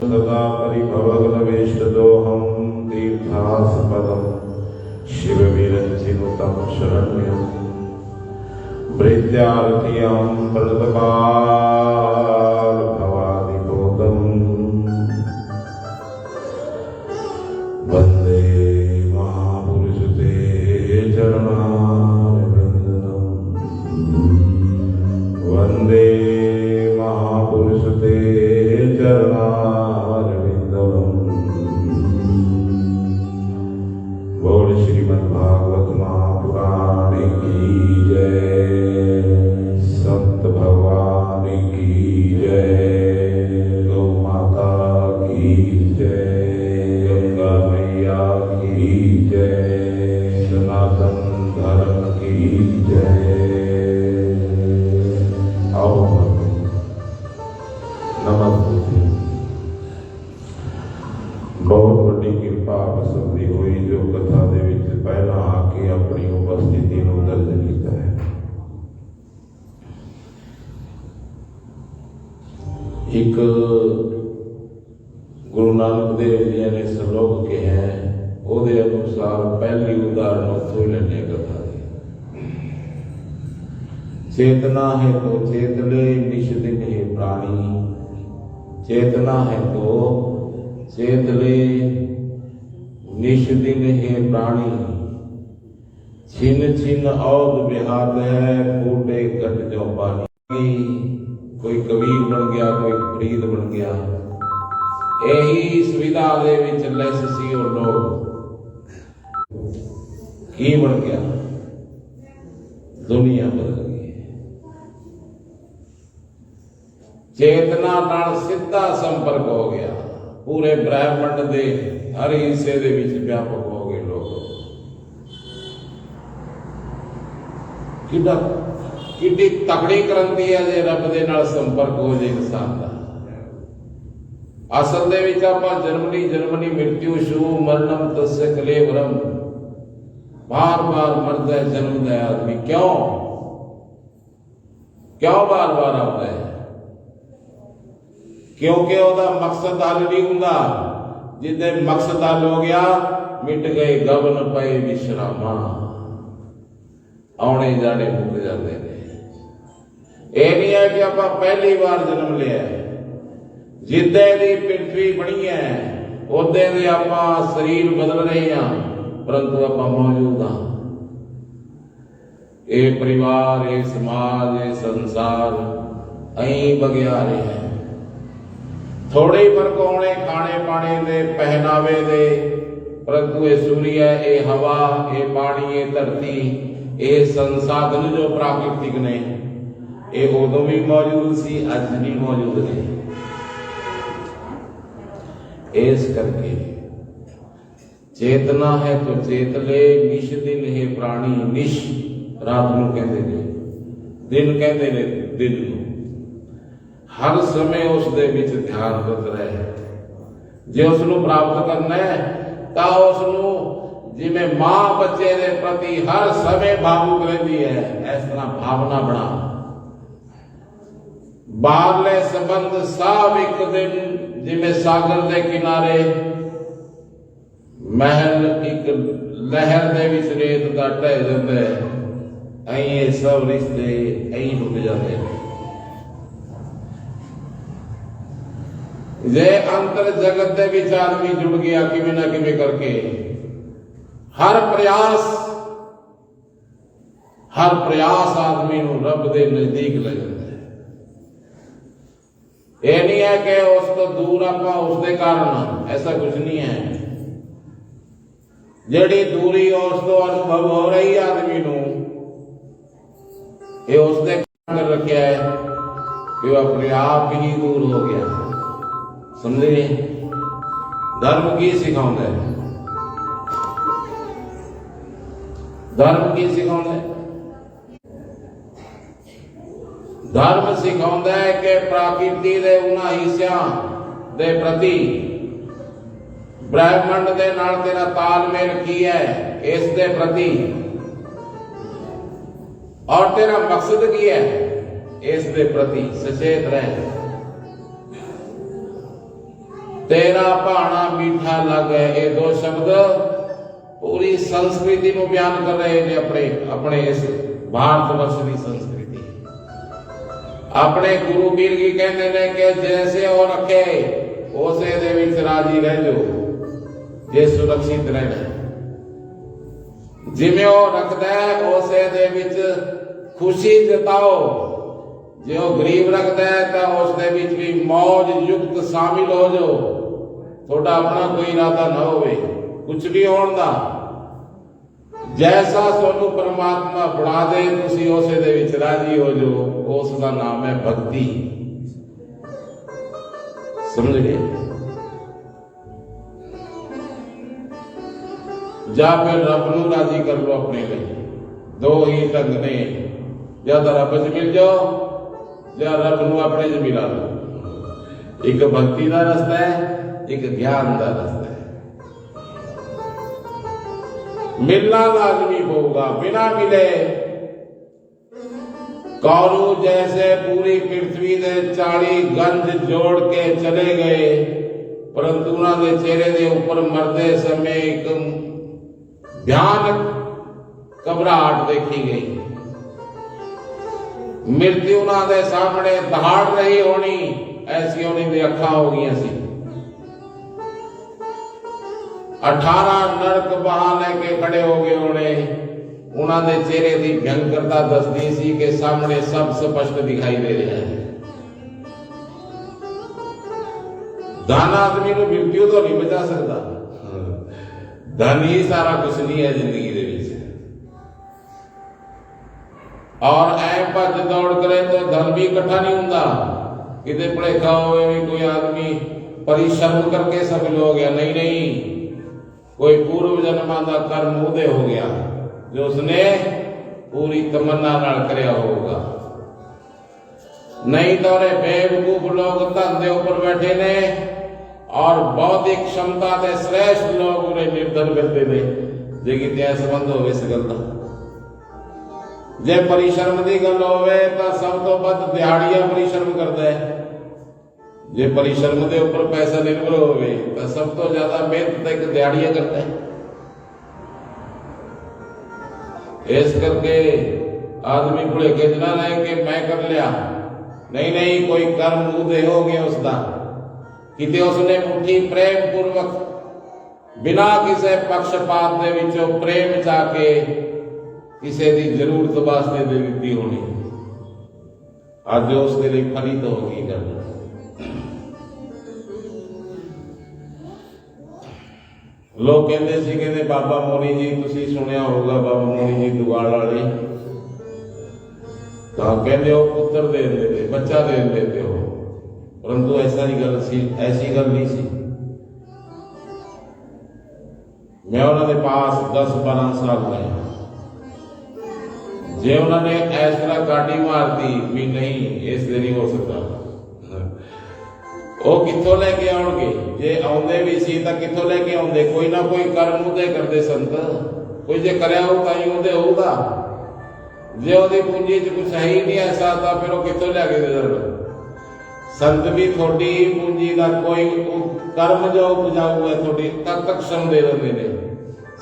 सदा परिभवग्नवेष्टदोहं तीर्थास्पदं शिवविरञ्चिनुतं शरण्यं भृत्यार्थियं प्रणतपालभवादिबोधम् वन्दे महापुरुषते चरणारविन्दं वन्दे महापुरुषते चरणारविन्दं बोल श्रीमद्भागवत महापुराण की जय, संत भगवान की जय, गौ माता की जय, गंगा मैया की जय, सनातन धर्म की जय। आओ नमस्ते। बहुत बड़ी कृपा पसंदी हुई जो कथा दे विच पहला आके अपनी उपस्थिति नूं दर्ज कीता है। एक गुरु नानक देव जी ने श्लोक के हैं ਉਹਦੇ अनुसार पहली उदाहरण उत्थों लेने कथा दी। चेतना है तो चेतले निश दिन है प्राणी, चेतना है तो चेतले निश दिन है प्राणी, छिन छिन औद बिहार है फूटे कट जो पानी। कोई कबीर बन गया, कोई फरीद बन गया, यही सुविधा दे विच लैस सी और लोग की बन गया, दुनिया बदल गई। चेतना नाल सीधा संपर्क हो गया, पूरे ब्रह्मांड दे हर हिस्से दे विच व्यापक हो गए लोग। किड्डी तकड़ी क्रांति है जे रब दे नाल संपर्क हो जाए इंसान दा। असल दे विच आपां जन्मनी मृत्यु शु मरणम तस्य कलेवरम, बार बार मरदा है जन्मदा है आदमी। क्यों बार बार आता है? क्योंकि ਉਹਦਾ मकसद हल नहीं हुंदा। जिदे मकसद हल हो गया मिट गए गबन पए विश्रामा, आने जाने मुक जाते हैं। ये नहीं है कि आप पहली बार जन्म लिया, जिदे दी पृथ्वी बनी है उदे दे आप शरीर बदल रहे हैं, परंतु आप मौजूद हाँ। ये परिवार, ये समाज, ये संसार अं बगिया रहे हैं। थोड़े ही फर्क होने खाने पाने दे, पहनावे दे, परंतु ये सूर्य, ये हवा, ये पानी, ये धरती, ये संसाधन जो प्राकृतिक ने ये उदों भी मौजूद सी, अज भी मौजूद ने। इस करके चेतना है तो चेतले निश दिन है प्राणी। निश रात नूं कहते ने, दिन कहते ने दिन नूं। हर समय उस दे विच ध्यानरत रहे। जे उसनूं प्राप्त करना है तो उसनूं जिवें मां बच्चे दे प्रति हर समय भावुक रहती है, इस तरह भावना बना। बाहरले संबंध सब एक दिन जिवें सागर दे किनारे महल एक लहर दे विच रेत दा ढह जांदा है, ऐं ये सब रिश्ते ऐं टुट जाते हैं। जे अंतर जगत दे विच आदमी जुड़ गया किवें ना किवें करके, हर प्रयास आदमी नूं रब दे नजदीक ले जाता है। ये नहीं है कि उस तो दूर आपां उसके कारण, ऐसा कुछ नहीं है। जिहड़ी दूरी उस तो अनुभव हो रही आदमी नूं, ये उसने कारण रखा है कि वह अपने आप ही दूर हो गया। समझे? धर्म की सिखाउंदा है, धर्म की सिखाउंदा है। धर्म सिखाउंदा है कि प्रकृति दे उन्हां हिस्सियां दे प्रति ब्रह्मांड दे नाल तेरा तालमेल की है, इस दे प्रति, और तेरा मकसद की है, इस दे प्रति सचेत रहे। तेरा भाना मीठा लगे, ये दो शब्द पूरी संस्कृति को बयान कर रहे हैं। अपने अपने इस भारत वर्ष की संस्कृति अपने गुरु वीर की कहते हैं कि जैसे वो रखे उसे दे विच राजी रह जो, जे सुरक्षित रहना। जिमें वो रखता है उसे दे विच खुशी जताओ, जो गरीब रखता है तो उसके विच भी मौज युक्त शामिल हो जो। थोड़ा अपना कोई इरादा ना होवे, कुछ भी होने दा, जैसा सोनू परमात्मा बना दे तुसी उसे दे विच राजी हो जो। उसका नाम है भक्ति। समझ गए? जा फिर रब नू राजी कर लो अपने लिए। दो ही ढंग ने, या तो रब च मिल जाओ या रब नू अपने च मिला लो। एक भक्ति का रास्ता है, एक ज्ञान का रास्ता है। मिलना लाजमी होगा, बिना मिले कौरू जैसे पूरी पृथ्वी दे 40 गंज जोड़ के चले गए, परंतु उन्होंने चेहरे के ऊपर मरते समय एक भयानक घबराहट देखी गई। मृत्यु उन्होंने सामने दहाड़ रही होनी, ऐसी उन्होंने अखा हो गई सी। 18 नरक बहाने के खड़े हो गए होने। उन्होंने चेहरे की भयंकरता दसदी सी कि सामने सब स्पष्ट दिखाई दे रहा है। धन आदमी को मृत्यु तो नहीं बचा सकता, धन ही सारा कुछ नहीं है जिंदगी दे विच। और ऐ भज दौड़ करे तो धन भी इकट्ठा नहीं होता। किते भुलेखा होवे भी कोई आदमी परिश्रम करके सफल हो गया, नहीं नहीं, कोई पूर्व जन्मां दा कर्म उदय हो गया जो उसने पूरी तमन्ना नाल करया होगा। नहीं तो बेवकूफ लोग धन दे ऊपर बैठे ने और बौद्धिक क्षमता के श्रेष्ठ लोग उन्हें निर्धन करते ने। जे किते संबंध होवे इस गल दा, जे परिश्रम की गल होवे तो सब तो वध दिहाड़ियां परिश्रम करता है। जे परिश्रम के ऊपर पैसा निर्भर होवे तो सब तो ज्यादा मेहनत एक दिहाड़ियां करता है। इस करके आदमी भुलेखे च ना रहे कि मैं कर लिया, नहीं नहीं, कोई कर्म उदय हो गया उसका। किते उसने मुट्ठी प्रेम पूर्वक बिना किसी पक्षपात दे विचों प्रेम चाके किसी की जरूरत वास्ते दे दी होनी, अज उसके लिए फलित होगी गल। लोग कहते बाबा मोनी जी, तुसी सुनिया होगा बाबा मोनी जी दुआल वाले, तो कहते हो पुत्र दे देते, बच्चा दे देते हो, परंतु ऐसा ही गल सी, ऐसी गल नहीं सी। मैं उन्होंने पास 10-12 साल रहा, जे उन्होंने इस तरह काटी मारती भी नहीं, इस दिन नहीं हो सकता। वो कितों लेके आउणगे, जे आउंदे भी सी तां कितों लेके आउंदे? कोई ना कोई कर्म उदय करते संत, कोई जे करया हो तां उदय होगा। जे ओदी पूंजी च कुछ है ही नहीं ऐसा, तां फिर वो कितों लैके दे देण? संत भी थोड़ी पूंजी का कोई कर्म जो उपजाऊ है थोड़ी तक श्रम दे देंगे ने,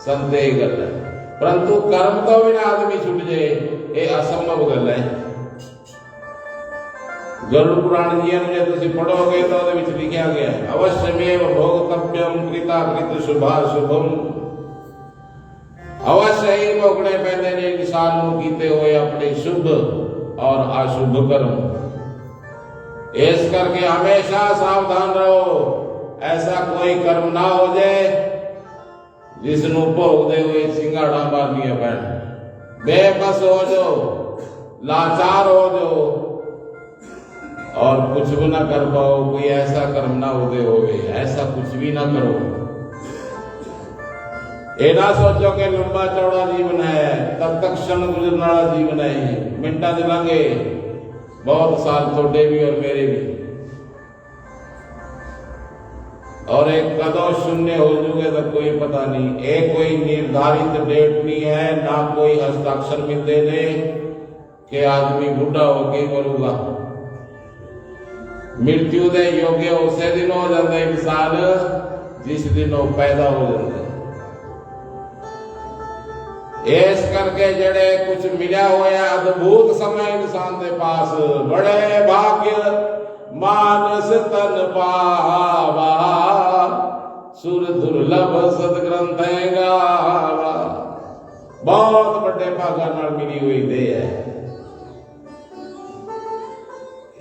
संत यही गल है। परंतु कर्म तो बिना आदमी छुट जाए, ये असंभव गल है। गरुड़ पुराण जी ने तुम पढ़ोगे तो लिखा गया है, अवश्यमेव भोगतव्यम कृताकृत शुभाशुभम। अवश्य ही भोगने पैंदे ने इंसान नूं कीते हुए अपने शुभ और अशुभ कर्म। इस करके हमेशा सावधान रहो, ऐसा कोई कर्म ना हो जाए जिसनों भोगते हुए सिंगाड़ा मारनिया पैण। बेबस हो जाओ, लाचार हो जाओ और कुछ भी ना कर पाओ, कोई ऐसा कर्म ना उदय होवे, ऐसा कुछ भी ना करो। ये ना सोचो कि लंबा चौड़ा जीवन है, तब तक क्षण गुजरने वाला जीवन है, मिनटा चलेंगे, बहुत साल थोड़े भी और मेरे भी, और एक कदों शून्य हो जाओगे तो कोई पता नहीं। एक कोई निर्धारित डेट नहीं है, ना कोई हस्ताक्षर मिलते ने कि आदमी बूढ़ा होके मरूंगा। मृत्यु के योग्य उस दिन हो जाता इंसान जिस दिन वो पैदा हो जाता है। इस करके जड़े कुछ मिला हुआ अद्भुत समय इंसान के पास, बड़े भाग्य मानस तन पावा, सुर दुर्लभ सदग्रंथ गावा। बहुत बड़े भागा नाल मिली हुई दे है।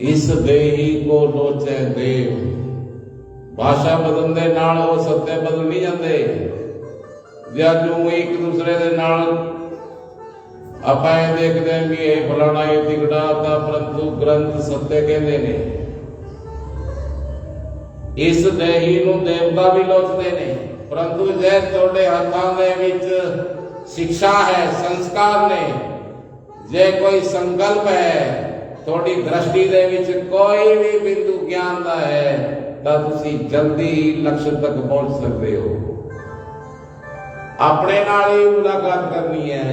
इस देही को लोचे देव। भाषा बदलने नाल वो सत्य बदल नहीं जाते। जो एक दूसरे दे नाल ਆਪਾਂ ਇਹ ਦੇਖਦੇ ਹਾਂ ਵੀ ਇਹ ਫਲਾਣਾ ਇਹ ਤਿਗੜਾ ਤਾਂ परंतु ग्रंथ सत्य कहते ने। इस देही ਨੂੰ देवता भी लोचते ने, परंतु जे ਤੁਹਾਡੇ ਹੱਥਾਂ ਦੇ ਵਿੱਚ शिक्षा है, संस्कार ने, जे कोई संकल्प है, थोड़ी दृष्टि दे विच कोई भी बिंदु ज्ञान दा है तां तुसी जल्दी लक्ष्य तक पहुंच सकते हो। अपने नाल ही मुलाकात करनी है।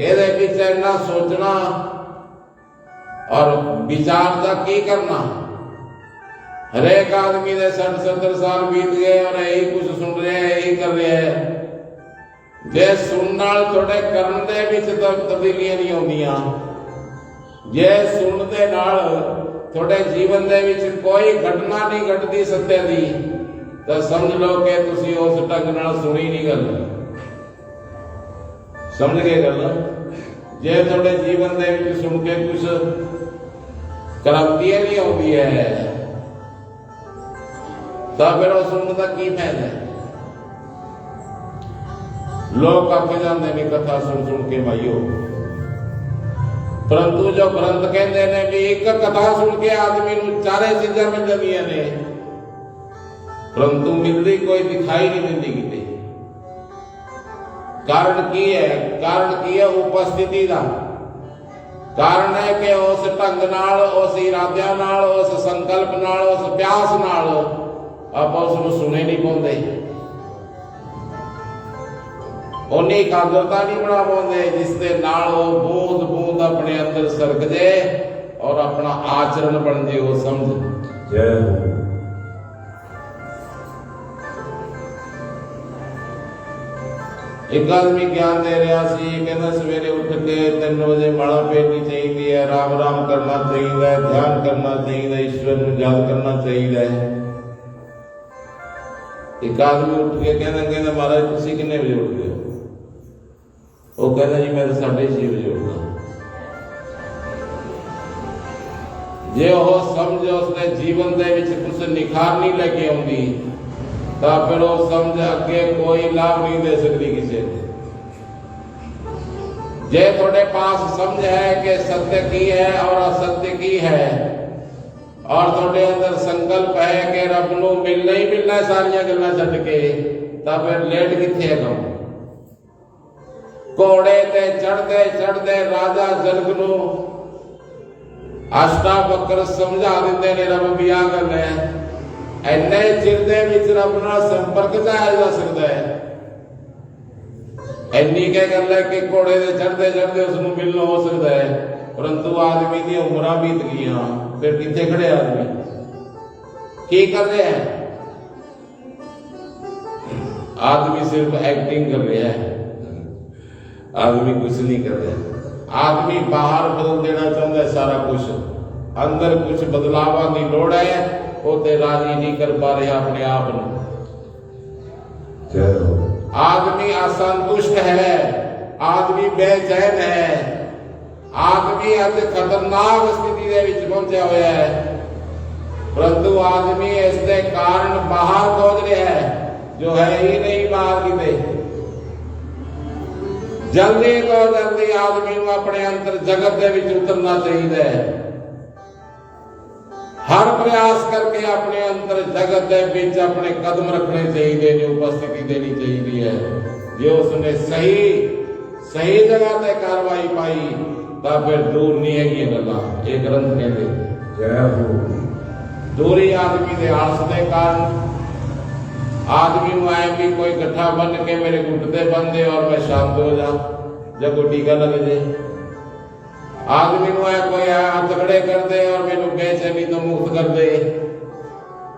ਇਹਦੇ ਵਿੱਚ इन्ना सोचना और विचार का की करना। हरेक आदमी दे 60-70 साल बीत गए और यही कुछ सुन रहे हैं, यही कर रहे हैं। जे सुनने नाल थोड़े करन दे विच तब्दीलियां नहीं आउंदियां, जे सुनने नाल थोड़े जीवन दे विच कोई घटना नहीं घटती सत्य दी, तो समझ लो कि तुसी उस ढंग नाल सुनी नहीं गल। समझ गए गल? जे थोड़े जीवन दे विच सुन के कुछ क्रांति नहीं आउंदी है, तो फिर वो सुनने का की फायदा है? लोग आके जाते नहीं कथा सुन सुन के भाइयों, परंतु जो ग्रंथ कहते हैं भी एक कथा सुन के आदमी नूं चारे चीज़ां मिल जांदियां ने, परंतु मिलती कोई दिखाई नहीं देती किते। कारण की है? कारण की है उपस्थिति का। कारण है कि उस ढंग नाल, उस इरादियां नाल, उस संकल्प नाल, उस प्यास नाल आप उसनूं सुने नहीं पाउंदे, उन्नी एकाग्रता नहीं बना पाते जिसके नाल वो बूंद बूंद अपने अंदर सरक जाए और अपना आचरण बन जाए। वो समझ जय हो। एक आदमी ज्ञान दे रहा सी, कहना सवेरे उठ के 3 बजे माला फेरनी चाहिए है, राम राम करना चाहिए, ध्यान करना चाहिए, ईश्वर को याद करना चाहिए। एक आदमी उठ के कहना महाराज तुसी कितने बजे उठ गए? वो कहना जी मैं तो 6:30 बजे उठा। जे वो समझ उसने जीवन दे विच कुछ निखार नहीं लेके आउंदी, तो फिर वो समझ अगे कोई लाभ नहीं दे सकती किसी को। जे थोड़े पास समझ है कि सत्य की है और असत्य की है, और थोड़े अंदर संकल्प है कि रब नूं मिलना ही मिलना सारिया गल्लां छड्ड के, तो फिर लेट किथे है काम। घोड़े ते चढ़ते चढ़ते राजा जनक नूं अष्टावक्र समझा दिंदे ने रब भी आ गल है। इन्ने चिर दे विच रब नाल संपर्क जाया जा सकता है। इन्नी क्या गल है कि घोड़े दे चढ़ते चढ़ते उसनूं मिलना हो सकता है, परंतु आदमी दी उम्रां बीत गईयां, फिर किथे खड़े आदमी की कर रहे हैं? आदमी सिर्फ एक्टिंग कर रहा है, आदमी कुछ नहीं कर रहा। आदमी बाहर बदल देना चाहता है सारा कुछ, अंदर कुछ बदलाव की लोड़ है, वो ते राजी नहीं कर पा रहे अपने आप को। आदमी असंतुष्ट है, आदमी बेचैन है, आदमी अज खतरनाक स्थिति दे विच पहुंचा हुआ है, परंतु आदमी इसके कारण बाहर खोज रहा है जो है ही नहीं बाहर किते। जल्दी तो जल्दी आदमी को अपने अंदर जगत के विच उतरना चाहिए। हर प्रयास करके अपने अंदर जगत के विच अपने कदम रखने चाहिए, जो उपस्थिति देनी चाहिए है। जो उसने सही जगह पे कार्रवाई पाई, तो फिर दूर नहीं है ये गल्लां। ये ग्रंथ कहते जय हो। दूरी आदमी के आलस के कारण आदमी को आए भी कोई गठा बन के मेरे घुटने बन दे और मैं शांत हो जा, जब कोई टीका लग जाए। आदमी को है कोई हाथ खड़े कर दे और मैनू बेचैनी तो मुक्त कर दे,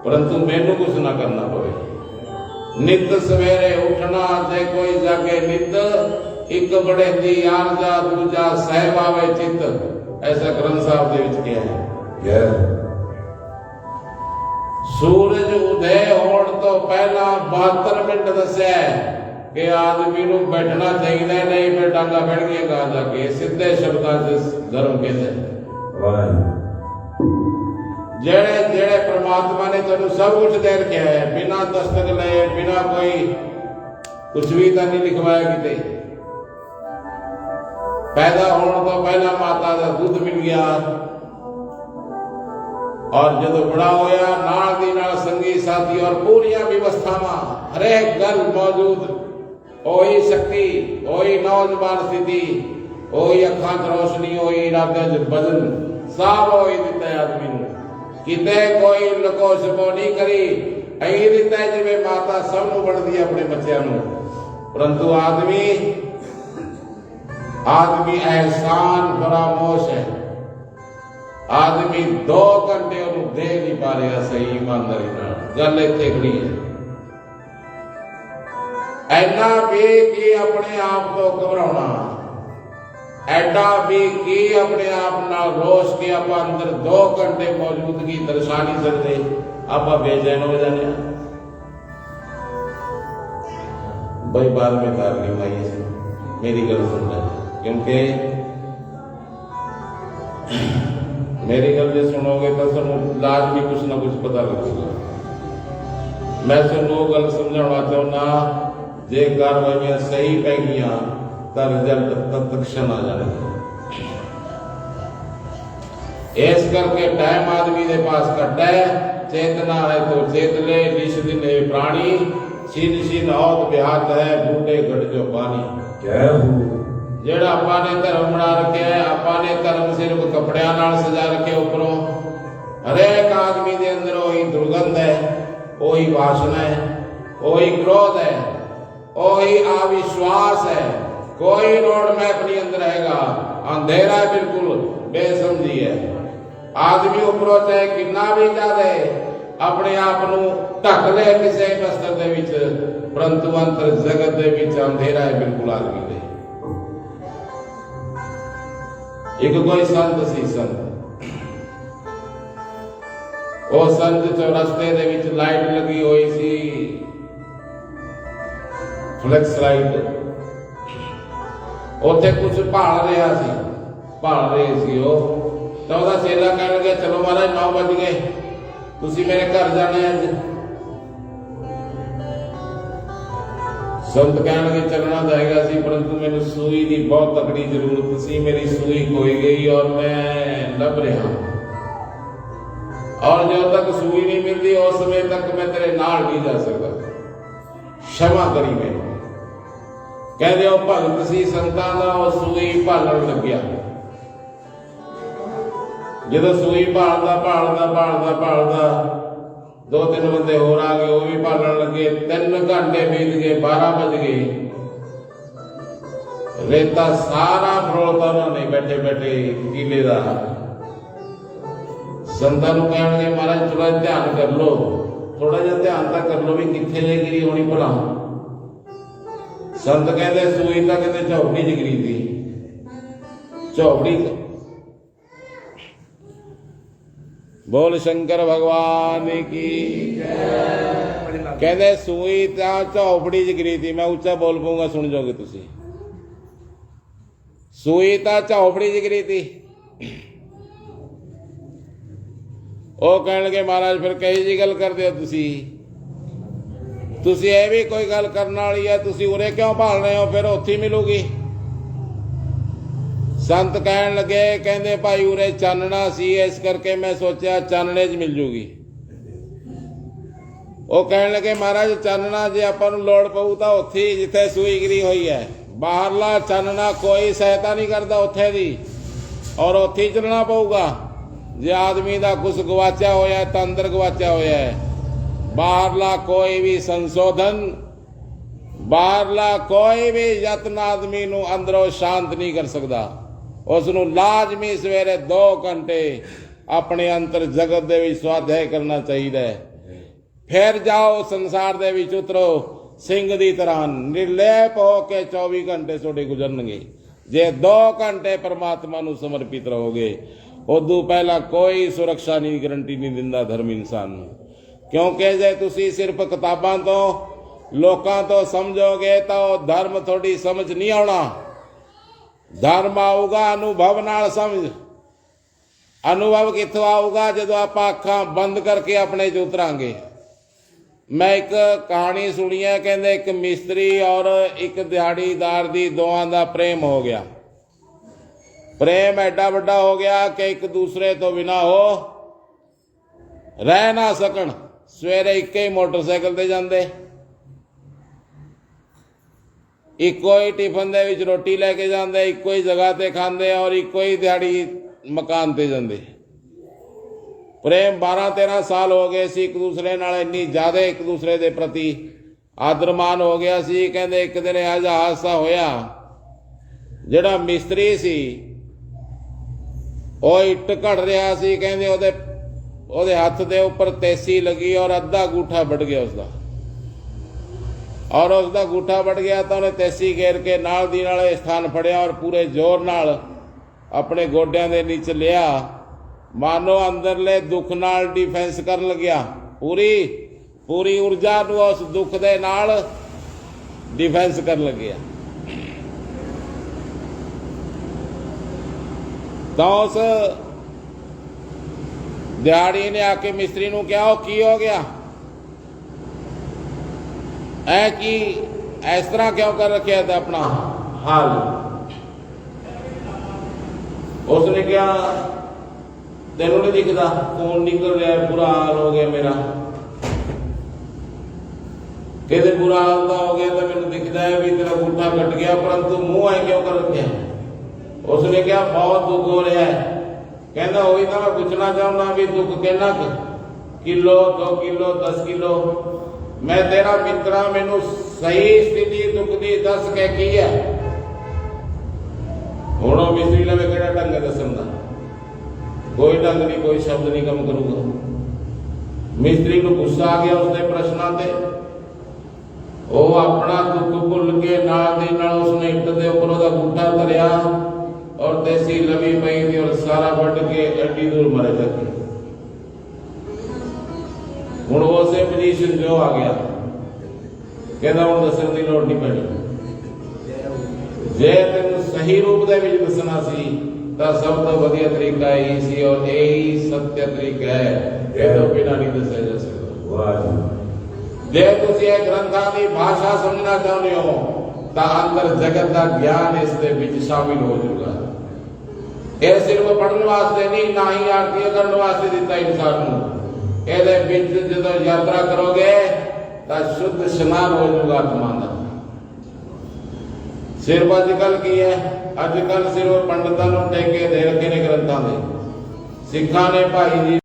परंतु मैनू कुछ ना करना पवे। नित सवेरे उठना ते कोई जाके नित, एक बड़े दी आरजा दूजा सहब आवे चित, ऐसा ग्रंथ साहब दे विच किया है। सूरज उदय होने तो पहला 72 मिनट दस्या कि आदमी को बैठना चाहिए, नहीं मैं डांगा बैठ गया गा जाके, सीधे शब्दां से धर्म कहते। जेड़े जेड़े परमात्मा ने तेन सब कुछ दे रखा है, बिना दस्तक ले, बिना कोई कुछ भी तो नहीं लिखवाया किते। पैदा होने तो पहला माता का दूध मिल गया, और जो बड़ा होया नाल दी नाल संगी साथी और पूरी व्यवस्था में हरेक गल मौजूद, ओही शक्ति, ओही नौजवान स्थिति, ओही अखां च रोशनी, ओही इरादे च वजन, सब ओही दिता है आदमी नूं। किते कोई लको छपो नहीं करी, अही दिता है जिवें माता सब नूं वंडदी अपने बच्चों नूं। परंतु आदमी एहसान फरामोश है। आदमी 2 घंटे उन्हें दे नहीं पा रहा सही ईमानदारी नाल, गल इत्थे खड़ी है। ऐना भी की अपने आप को घबराना, ऐडा भी की अपने आप नाल रोश के आप अंदर 2 घंटे मौजूदगी दर्शा नहीं सकते, आप बेचैन हो जाने। भाई बाद में तारनी माई से मेरी गल सुन ले, क्योंकि मेरी गल जो सुनोगे तो तुम लाजमी कुछ ना कुछ पता लगेगा। मैं तुम गल समझाना चाहना, जे कार्रवाइयां सही पै गई तो रिजल्ट तत्क्षण आ जाएगा। इस करके टाइम आदमी के पास घट है। चेतना है तो चेतले, निश दिन है प्राणी, छिन छिन औत ब्याहत है, बूढ़े घट जो पानी। क्या जेड़ा आपा ने धर्म बना रखे है, आपा ने धर्म सिर्फ कपड़िया नाल सजा रखे ऊपरों। हरेक आदमी के अंदर वही दुर्गंध है, वही वासना है, वही क्रोध है, वही अविश्वास है। कोई रोड मैप नहीं अंदर रहेगा, अंधेरा है, बिल्कुल बेसमझी है। आदमी ऊपरों चाहे कितना भी ज्यादा अपने आप को ढक ले किसी बस्तर दे विच, परंतु अंतर जगत दे विच अंधेरा है बिल्कुल आदमी दे। एक कोई संत सी, संत वो संत चौरस्ते दे विच लाइट लगी हुई सी, फ्लैक्स लाइट, उत्थे कुछ भाल रहा सी, भाल रहे सी वो। तो ਉਹਦਾ चेला कह लगे चलो महाराज 9 बज गए, तुसी मेरे घर जाना है अज। संत कह लगे चलना जाएगा सी, परंतु मैंने सूई की बहुत तकड़ी जरूरत सी, मेरी सूई खोई गई और मैं लभ रहा, और जब तक सूई नहीं मिलती उस समय तक मैं तेरे नाल नहीं जा सकता, क्षमा करी। मैंने कहते हो भगत सी संतां दा, वो सूई भालन लग गया। जो सूई भालदा भालदा भालदा भालदा 2-3 बंदे होर आ गए, वो भी भालन लगे। 3 घंटे बीत गए, 12 बज गए। रेता सारा फरोलता उन्होंने बैठे बैठे कीले का। संतां नूं कहणगे महाराज थोड़ा ध्यान कर लो, थोड़ा जिहा ध्यान तो कर लो भी कित्थे जे गिरी होनी भला। संत कहते सूई तो कहते झोपड़ी च गिरी थी, झोपड़ी। बोल शंकर भगवान की। कहते सूई तो झोपड़ी च गिरी थी। मैं उच्चा बोल पाऊंगा, सुन जाओगे तुसी। सूई तो झोपड़ी च गिरी थी। वो कह लगे महाराज फिर कही जी गल करते हो तुसी, तुसी ये भी कोई गल करने वाली है, तुसी उरे क्यों भाल रहे हो, फिर उत्थे मिलूगी। संत कहन लगे, कहते भाई उरे चानना सी, इस करके मैं सोचा चानने च मिल जूगी। वो कहन लगे महाराज चानना जे आपां नूं लोड़ पऊ तां उत्थे जिथे सूई गिरी हुई है, बाहरला चानना कोई सहायता नहीं करता उत्थे दी, और उत्थे ही चलना पऊगा। जे आदमी दा कुछ गवाचा होया तां अंदर गवाचा होया है। बाहरला कोई भी संशोधन, बाहरला कोई भी यत्न आदमी नूं अंदरों शांत नहीं कर सकता। ਉਸ ਨੂੰ ਲਾਜ਼ਮੀ ਸਵੇਰੇ 2 ਘੰਟੇ ਆਪਣੇ ਅੰਤਰ ਜਗਤ ਦੇ ਵਿੱਚ ਸਵਾਧਿਆਇ ਕਰਨਾ ਚਾਹੀਦਾ ਹੈ। ਫਿਰ ਜਾਓ ਸੰਸਾਰ ਦੇ ਵਿੱਚ ਉਤਰੋ, ਸਿੰਘ ਦੀ ਤਰ੍ਹਾਂ ਨਿਰਲੇਪ ਹੋ ਕੇ 24 ਘੰਟੇ ਤੁਹਾਡੇ ਗੁਜ਼ਰਨਗੇ ਜੇ 2 ਘੰਟੇ ਪਰਮਾਤਮਾ ਨੂੰ ਸਮਰਪਿਤ ਰਹੋਗੇ। ਉਦੋਂ ਪਹਿਲਾਂ ਕੋਈ ਸੁਰੱਖਿਆ ਨਹੀਂ, ਗਰੰਟੀ ਨਹੀਂ ਦਿੰਦਾ ਧਰਮ ਇਨਸਾਨ ਨੂੰ, ਕਿਉਂਕਿ ਜੇ ਤੁਸੀਂ ਸਿਰਫ ਕਿਤਾਬਾਂ ਤੋਂ ਲੋਕਾਂ ਤੋਂ ਸਮਝੋਗੇ ਤਾਂ ਉਹ ਧਰਮ ਤੁਹਾਡੀ ਸਮਝ ਨਹੀਂ ਆਉਣਾ। ਧਰਮ ਆਊਗਾ ਅਨੁਭਵ ਨਾਲ। ਸਮਝ ਅਨੁਭਵ ਕਿੱਥੋਂ ਆਊਗਾ? ਜਦੋਂ ਆਪਾਂ ਅੱਖਾਂ ਬੰਦ ਕਰਕੇ ਆਪਣੇ 'ਚ ਉਤਰਾਂਗੇ। ਮੈਂ ਇੱਕ ਕਹਾਣੀ ਸੁਣੀ ਹੈ, ਕਹਿੰਦੇ ਇੱਕ ਮਿਸਤਰੀ ਔਰ ਇੱਕ ਦਿਹਾੜੀਦਾਰ ਦੀ ਦੋਵਾਂ ਦਾ ਪ੍ਰੇਮ ਹੋ ਗਿਆ। ਪ੍ਰੇਮ ਐਡਾ ਵੱਡਾ ਹੋ ਗਿਆ ਕਿ ਇੱਕ ਦੂਸਰੇ ਤੋਂ ਬਿਨਾਂ ਉਹ ਰਹਿ ਨਾ ਸਕਣ। ਸਵੇਰੇ ਇੱਕ ਹੀ ਮੋਟਰਸਾਈਕਲ ਤੇ ਜਾਂਦੇ, ਇੱਕੋ ਹੀ ਟਿਫਨ ਦੇ ਵਿੱਚ ਰੋਟੀ ਲੈ ਕੇ ਜਾਂਦੇ, ਇੱਕੋ ਹੀ ਜਗ੍ਹਾ ਤੇ ਖਾਂਦੇ ਔਰ ਇੱਕੋ ਹੀ ਦਿਹਾੜੀ ਮਕਾਨ ਤੇ ਜਾਂਦੇ। ਪ੍ਰੇਮ 12-13 ਸਾਲ ਹੋ ਗਏ ਸੀ। ਇੱਕ ਦੂਸਰੇ ਨਾਲ ਇੰਨੀ ਜ਼ਿਆਦਾ ਇੱਕ ਦੂਸਰੇ ਦੇ ਪ੍ਰਤੀ ਆਦਰਮਾਨ ਹੋ ਗਿਆ ਸੀ। ਕਹਿੰਦੇ ਇੱਕ ਦਿਨ ਇਹੋ ਜਿਹਾ ਹਾਦਸਾ ਹੋਇਆ, ਜਿਹੜਾ ਮਿਸਤਰੀ ਸੀ ਉਹ ਇੱਟ ਘੜ ਰਿਹਾ ਸੀ। ਕਹਿੰਦੇ ਉਹਦੇ ਹੱਥ ਦੇ ਉੱਪਰ ਤੇਸੀ ਲੱਗੀ ਔਰ ਅੱਧਾ ਅੰਗੂਠਾ ਵੱਢ ਗਿਆ ਉਸਦਾ। ਔਰ ਉਸਦਾ ਅੰਗੂਠਾ ਵੱਢ ਗਿਆ ਤਾਂ ਉਹਨੇ ਤੇਸੀ ਘੇਰ ਕੇ ਨਾਲ ਦੀ ਨਾਲ ਇਹ ਸਥਾਨ ਫੜਿਆ ਔਰ ਪੂਰੇ ਜ਼ੋਰ ਨਾਲ ਆਪਣੇ ਗੋਡਿਆਂ ਦੇ ਨੀਚੇ ਲਿਆ, ਮਾਨੋ ਅੰਦਰਲੇ ਦੁੱਖ ਨਾਲ ਡਿਫੈਂਸ ਕਰਨ ਲੱਗਿਆ। ਪੂਰੀ ਊਰਜਾ ਨੂੰ ਉਸ ਦੁੱਖ ਦੇ ਨਾਲ ਡਿਫੈਂਸ ਕਰਨ ਲੱਗਿਆ। ਤਾਂ ਉਸ ਦਿਹਾੜੀ ਨੇ ਆ ਕੇ ਮਿਸਤਰੀ ਨੂੰ ਕਿਹਾ, ਉਹ ਕੀ ਹੋ ਗਿਆ? ਐ ਕੀ ਇਸ ਤਰ੍ਹਾਂ ਕਿਉਂ ਕਰ ਰੱਖਿਆ ਤੇ ਆਪਣਾ ਹਾਲ? ਉਸਨੇ ਕਿਹਾ, ਤੈਨੂੰ ਨਹੀਂ ਦਿਖਦਾ ਖੂਨ ਨਿਕਲ ਰਿਹਾ, ਬੁਰਾ ਹਾਲ ਹੋ ਗਿਆ ਮੇਰਾ। ਕਹਿੰਦੇ ਬੁਰਾ ਹਾਲ ਤਾਂ ਹੋ ਗਿਆ ਤਾਂ ਮੈਨੂੰ ਦਿਖਦਾ ਹੈ ਵੀ ਤੇਰਾ ਅੰਗੂਠਾ ਕੱਟ ਗਿਆ, ਪਰੰਤੂ ਮੂੰਹ ਐ ਕਿਉਂ ਕਰ ਰੱਖਿਆ? ਉਸਨੇ ਕਿਹਾ, ਬਹੁਤ ਦੁੱਖ ਹੋ ਰਿਹਾ ਹੈ। ਕਹਿੰਦਾ ਉਹੀ ਤਾਂ ਮੈਂ ਪੁੱਛਣਾ ਚਾਹੁੰਦਾ ਵੀ ਦੁੱਖ ਕਿੰਨਾ ਕੁ? Kilo, 2 kilo, 10 kilo? ਮੈਂ ਤੇਰਾ ਮਿੱਤਰਾ, ਮੈਨੂੰ ਸਹੀ ਸਥਿਤੀ ਦੁੱਖ ਦੀ ਦੱਸ ਕੇ ਕੀ ਹੈ? ਹੁਣ ਉਹ ਮਿਸਤਰੀ ਲਵੇ ਕਿਹੜਾ ਢੰਗ ਹੈ ਦੱਸਣ ਦਾ? ਕੋਈ ਢੰਗ ਨਹੀਂ, ਕੋਈ ਸ਼ਬਦ ਨਹੀਂ ਕੰਮ ਕਰੂਗਾ। ਮਿਸਤਰੀ ਨੂੰ ਗੁੱਸਾ ਆ ਗਿਆ ਉਸਦੇ ਪ੍ਰਸ਼ਨਾਂ ਤੇ। ਉਹ ਆਪਣਾ ਦੁੱਖ ਭੁੱਲ ਕੇ ਨਾਲ ਦੀ ਨਾਲ ਉਸਨੇ ਇੱਟ ਦੇ ਉੱਪਰ ਉਹਦਾ ਅੰਗੂਠਾ ਧਰਿਆ ਔਰ ਦੇਸੀ ਲਵੀ ਪਈ ਦੀ ਔਰ ਸਾਰਾ ਵੱਢ ਕੇ ਐਡੀ ਦੂਰ ਮਰੇ ਤੱਕ। ਹੁਣ ਉਸੇ ਪੋਜੀਸ਼ਨ ਜੋ ਆ ਗਿਆ, ਕਹਿੰਦਾ ਹੁਣ ਦੱਸਣ ਦੀ ਲੋੜ ਨਹੀਂ ਪੈਣੀ। ਜੇ ਤੈਨੂੰ ਸਹੀ ਰੂਪ ਦੇ ਵਿੱਚ ਦੱਸਣਾ ਸੀ ਤਾਂ ਸਭ ਤੋਂ ਵਧੀਆ ਤਰੀਕਾ ਇਹ ਸੀ ਔਰ ਇਹੀ ਸੱਚਾ ਤਰੀਕਾ ਹੈ, ਇਹ ਤੋਂ ਬਿਨਾਂ ਨਹੀਂ ਦੱਸਿਆ ਜਾ ਸਕਦਾ। ਵਾਹ! ਜੇ ਤੁਸੀਂ ਇਹ ਗ੍ਰੰਥਾਂ ਦੀ ਭਾਸ਼ਾ ਸਮਝਣਾ ਚਾਹੁੰਦੇ ਹੋ ਤਾਂ ਅੰਦਰ ਜਗਤ ਦਾ ਗਿਆਨ ਇਸ ਦੇ ਵਿੱਚ ਸ਼ਾਮਿਲ ਹੋ ਜਾਊਗਾ। ਇਹ ਸਿਰਫ ਪੜ੍ਹਨ ਵਾਸਤੇ ਨਹੀਂ, ਨਾ ਹੀ ਆਰਤੀ ਕਰਨ ਵਾਸਤੇ ਦਿੱਤਾ ਇਨਸਾਨ ਨੂੰ। ਇਹਦੇ ਵਿੱਚ ਜਦੋਂ ਯਾਤਰਾ ਕਰੋਗੇ ਤਾਂ ਸ਼ੁੱਧ ਇਸ਼ਨਾਨ ਹੋ ਜਾਊਗਾ ਆਤਮਾ ਦਾ। ਸਿਰਫ ਅੱਜ ਕੱਲ੍ਹ ਕੀ ਹੈ? ਅੱਜ ਕੱਲ੍ਹ ਸਿਰਫ ਪੰਡਤਾਂ ਨੂੰ ਟੇਕੇ ਦੇ ਰੱਖੇ ਨੇ ਗ੍ਰੰਥਾਂ ਦੇ। ਸਿੱਖਾਂ ਨੇ ਭਾਈ ਜੀ